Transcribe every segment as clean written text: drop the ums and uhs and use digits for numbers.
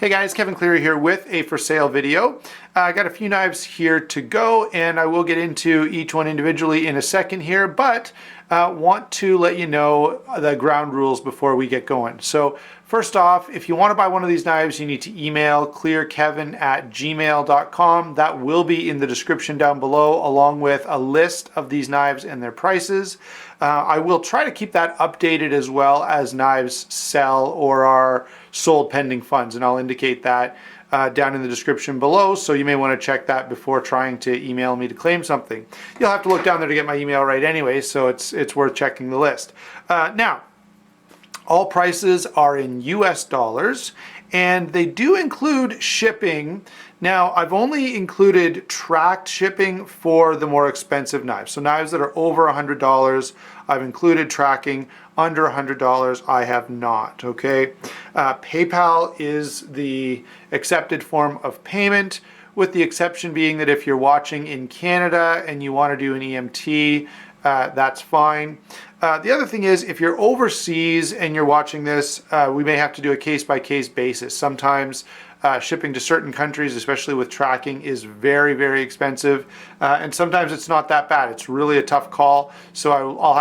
Hey guys, Kevin Cleary here with a for sale video. I got a few knives here to go and I will get into each one individually in a second here, but want to let you know the ground rules before we get going. So first off, if you want to buy one of these knives, you need to email clearkevin@gmail.com. That will be in the description down below, along with a list of these knives and their prices. I will try to keep that updated as well as knives sell or are sold pending funds, and I'll indicate that down in the description below, so you may want to check that before trying to email me to claim something. You'll have to look down there to get my email right anyway, so it's worth checking the list. Now, all prices are in US dollars, and they do include shipping. Now, I've only included tracked shipping for the more expensive knives. So knives that are over $100, I've included tracking. Under $100, I have not, okay? PayPal is the accepted form of payment, with the exception being that if you're watching in Canada and you want to do an EMT, that's fine. The other thing is, if you're overseas and you're watching this, we may have to do a case-by-case basis. Sometimes shipping to certain countries, especially with tracking, is very, very expensive, and sometimes it's not that bad. It's really a tough call, so you'll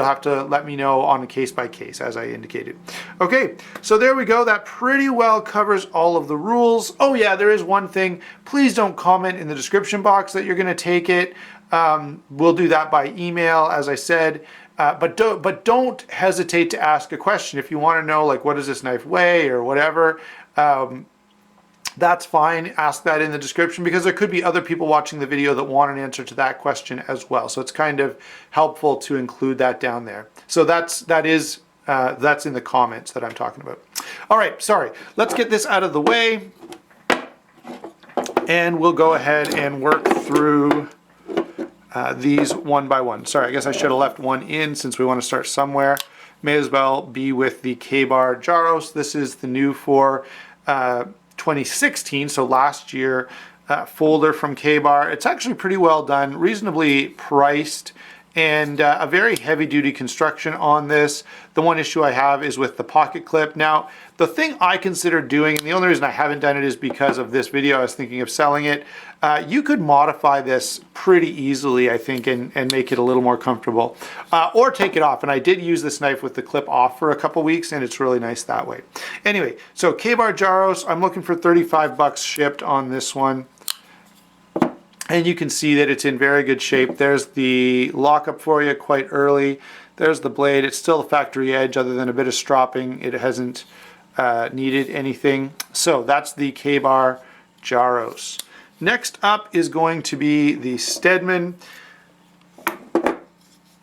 have to let me know on a case-by-case, as I indicated. Okay, so there we go. That pretty well covers all of the rules. Oh yeah, there is one thing. Please don't comment in the description box that you're going to take it. We'll do that by email, as I said. But don't hesitate to ask a question. If you want to know, like, what does this knife weigh or whatever, that's fine. Ask that in the description, because there could be other people watching the video that want an answer to that question as well. So it's kind of helpful to include that down there. So that's in the comments that I'm talking about. All right, sorry. Let's get this out of the way, and we'll go ahead and work through these one by one. Sorry, I guess I should have left one in since we want to start somewhere. May as well be with the K-Bar Jarosz. This is the new for 2016, so last year, folder from K-Bar. It's actually pretty well done, reasonably priced, and a very heavy-duty construction on this. The one issue I have is with the pocket clip. Now, the thing I consider doing, and the only reason I haven't done it is because of this video, I was thinking of selling it. You could modify this pretty easily, I think, and make it a little more comfortable. Or take it off, and I did use this knife with the clip off for a couple weeks, and it's really nice that way. Anyway, so K-Bar Jarosz, I'm looking for 35 bucks shipped on this one. And you can see that it's in very good shape. There's the lockup for you quite early. There's the blade. It's still a factory edge, other than a bit of stropping. It hasn't needed anything. So that's the K-Bar Jarosz. Next up is going to be the Steadmon.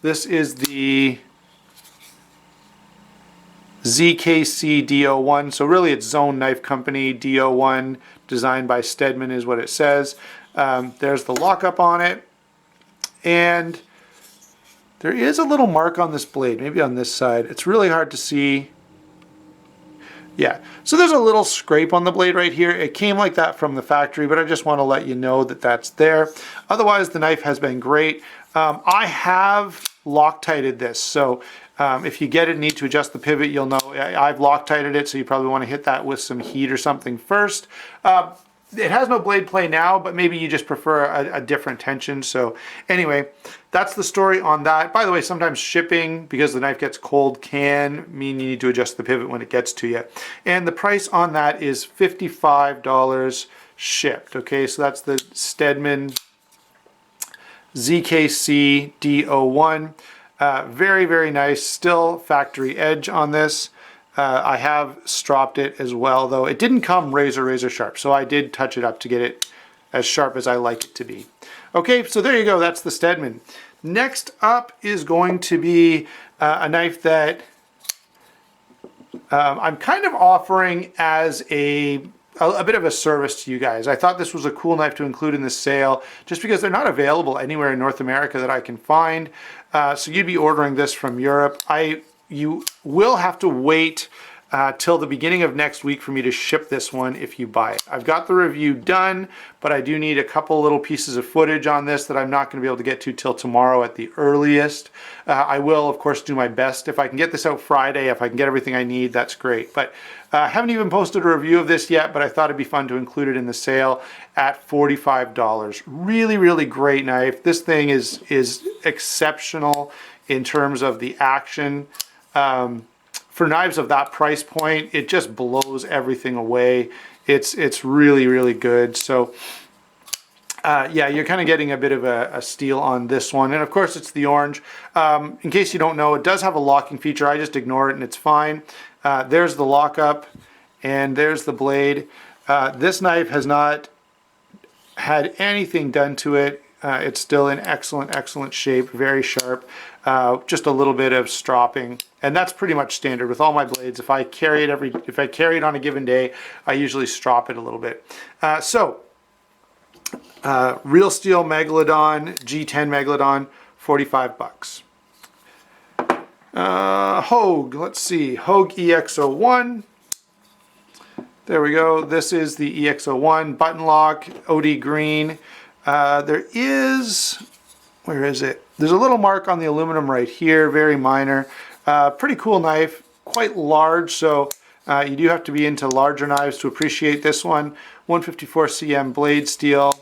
This is the ZKC D01. So really it's Zone Knife Company D01, designed by Steadmon is what it says. There's the lockup on it, and there is a little mark on this blade, maybe on this side. It's really hard to see. Yeah, so there's a little scrape on the blade right here. It came like that from the factory, but I just want to let you know that that's there. Otherwise, the knife has been great. I have Loctited this, so if you get it and need to adjust the pivot, you'll know I've Loctited it, so you probably want to hit that with some heat or something first. It has no blade play now, but maybe you just prefer a different tension. So anyway, that's the story on that. By the way, sometimes shipping, because the knife gets cold, can mean you need to adjust the pivot when it gets to you. And the price on that is $55 shipped. Okay, so that's the Steadmon ZKC D01. Very, very nice. Still factory edge on this. I have stropped it as well, though it didn't come razor sharp, so I did touch it up to get it as sharp as I like it to be. Okay, so there you go. That's the Steadmon. Next up is going to be a knife that I'm kind of offering as a bit of a service to you guys. I thought this was a cool knife to include in this sale, just because they're not available anywhere in North America that I can find. So you'd be ordering this from Europe. You will have to wait till the beginning of next week for me to ship this one if you buy it. I've got the review done, but I do need a couple little pieces of footage on this that I'm not going to be able to get to till tomorrow at the earliest. I will, of course, do my best. If I can get this out Friday, if I can get everything I need, that's great. But I haven't even posted a review of this yet, but I thought it'd be fun to include it in the sale at $45. Really, really great knife. This thing is exceptional in terms of the action. For knives of that price point, it just blows everything away. It's really, really good. So yeah, you're kind of getting a bit of a steal on this one. And of course, it's the orange. In case you don't know, it does have a locking feature. I just ignore it and it's fine. There's the lockup and there's the blade. This knife has not had anything done to it. It's still in excellent shape, very sharp. Just a little bit of stropping, and that's pretty much standard with all my blades. If I carry it on a given day, I usually strop it a little bit. RealSteel Megalodon, G10 Megalodon, $45. Hogue, let's see, Hogue EX01. There we go. This is the EX01 button lock, OD green. There is, where is it? There's a little mark on the aluminum right here, very minor. Pretty cool knife, quite large, so you do have to be into larger knives to appreciate this one. 154 cm blade steel,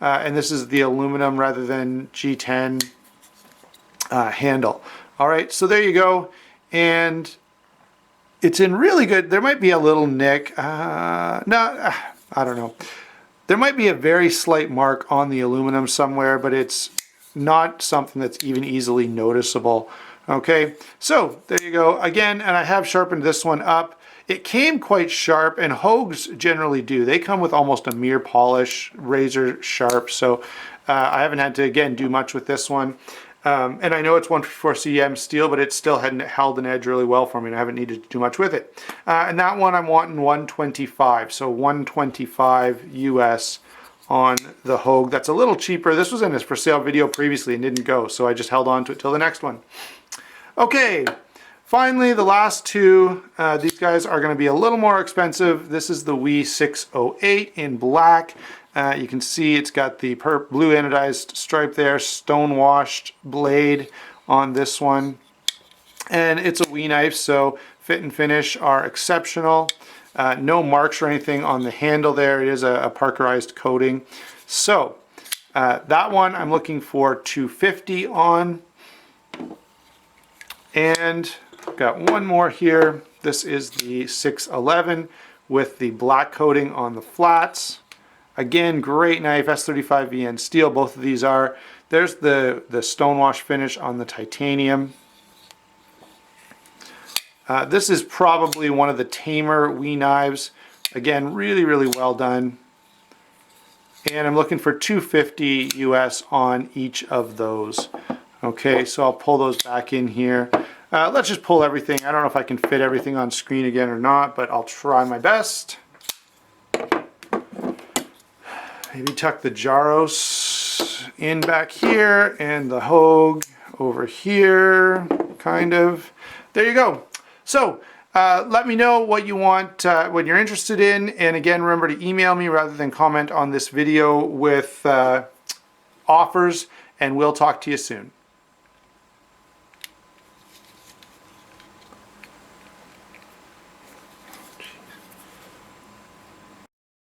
and this is the aluminum rather than G10 handle. All right, so there you go, and it's in really good, there might be a little nick, I don't know. There might be a very slight mark on the aluminum somewhere, but it's not something that's even easily noticeable. Okay, so there you go. Again, and I have sharpened this one up. It came quite sharp, and Hogues generally do. They come with almost a mere polish, razor sharp, so I haven't had to, again, do much with this one. And I know it's 154 cm steel, but it still hadn't held an edge really well for me, and I haven't needed to do much with it. And that one I'm wanting 125, so 125 US on the Hogue. That's a little cheaper. This was in a for sale video previously and didn't go, so I just held on to it till the next one. Okay, finally the last two. These guys are going to be a little more expensive. This is the WE 608 in black. You can see it's got the blue anodized stripe there, stone washed blade on this one. And it's a WE knife, so fit and finish are exceptional. No marks or anything on the handle there. It is a parkerized coating. So that one I'm looking for $250 on. And got one more here. This is the 611 with the black coating on the flats. Again, great knife, S35 VN steel, both of these are. There's the stonewash finish on the titanium. This is probably one of the tamer WE knives. Again, really, really well done. And I'm looking for $250 US on each of those. Okay, so I'll pull those back in here. Let's just pull everything. I don't know if I can fit everything on screen again or not, but I'll try my best. Maybe tuck the Jarosz in back here and the Hogue over here, kind of. There you go. So let me know what you want, what you're interested in. And again, remember to email me rather than comment on this video with offers, and we'll talk to you soon.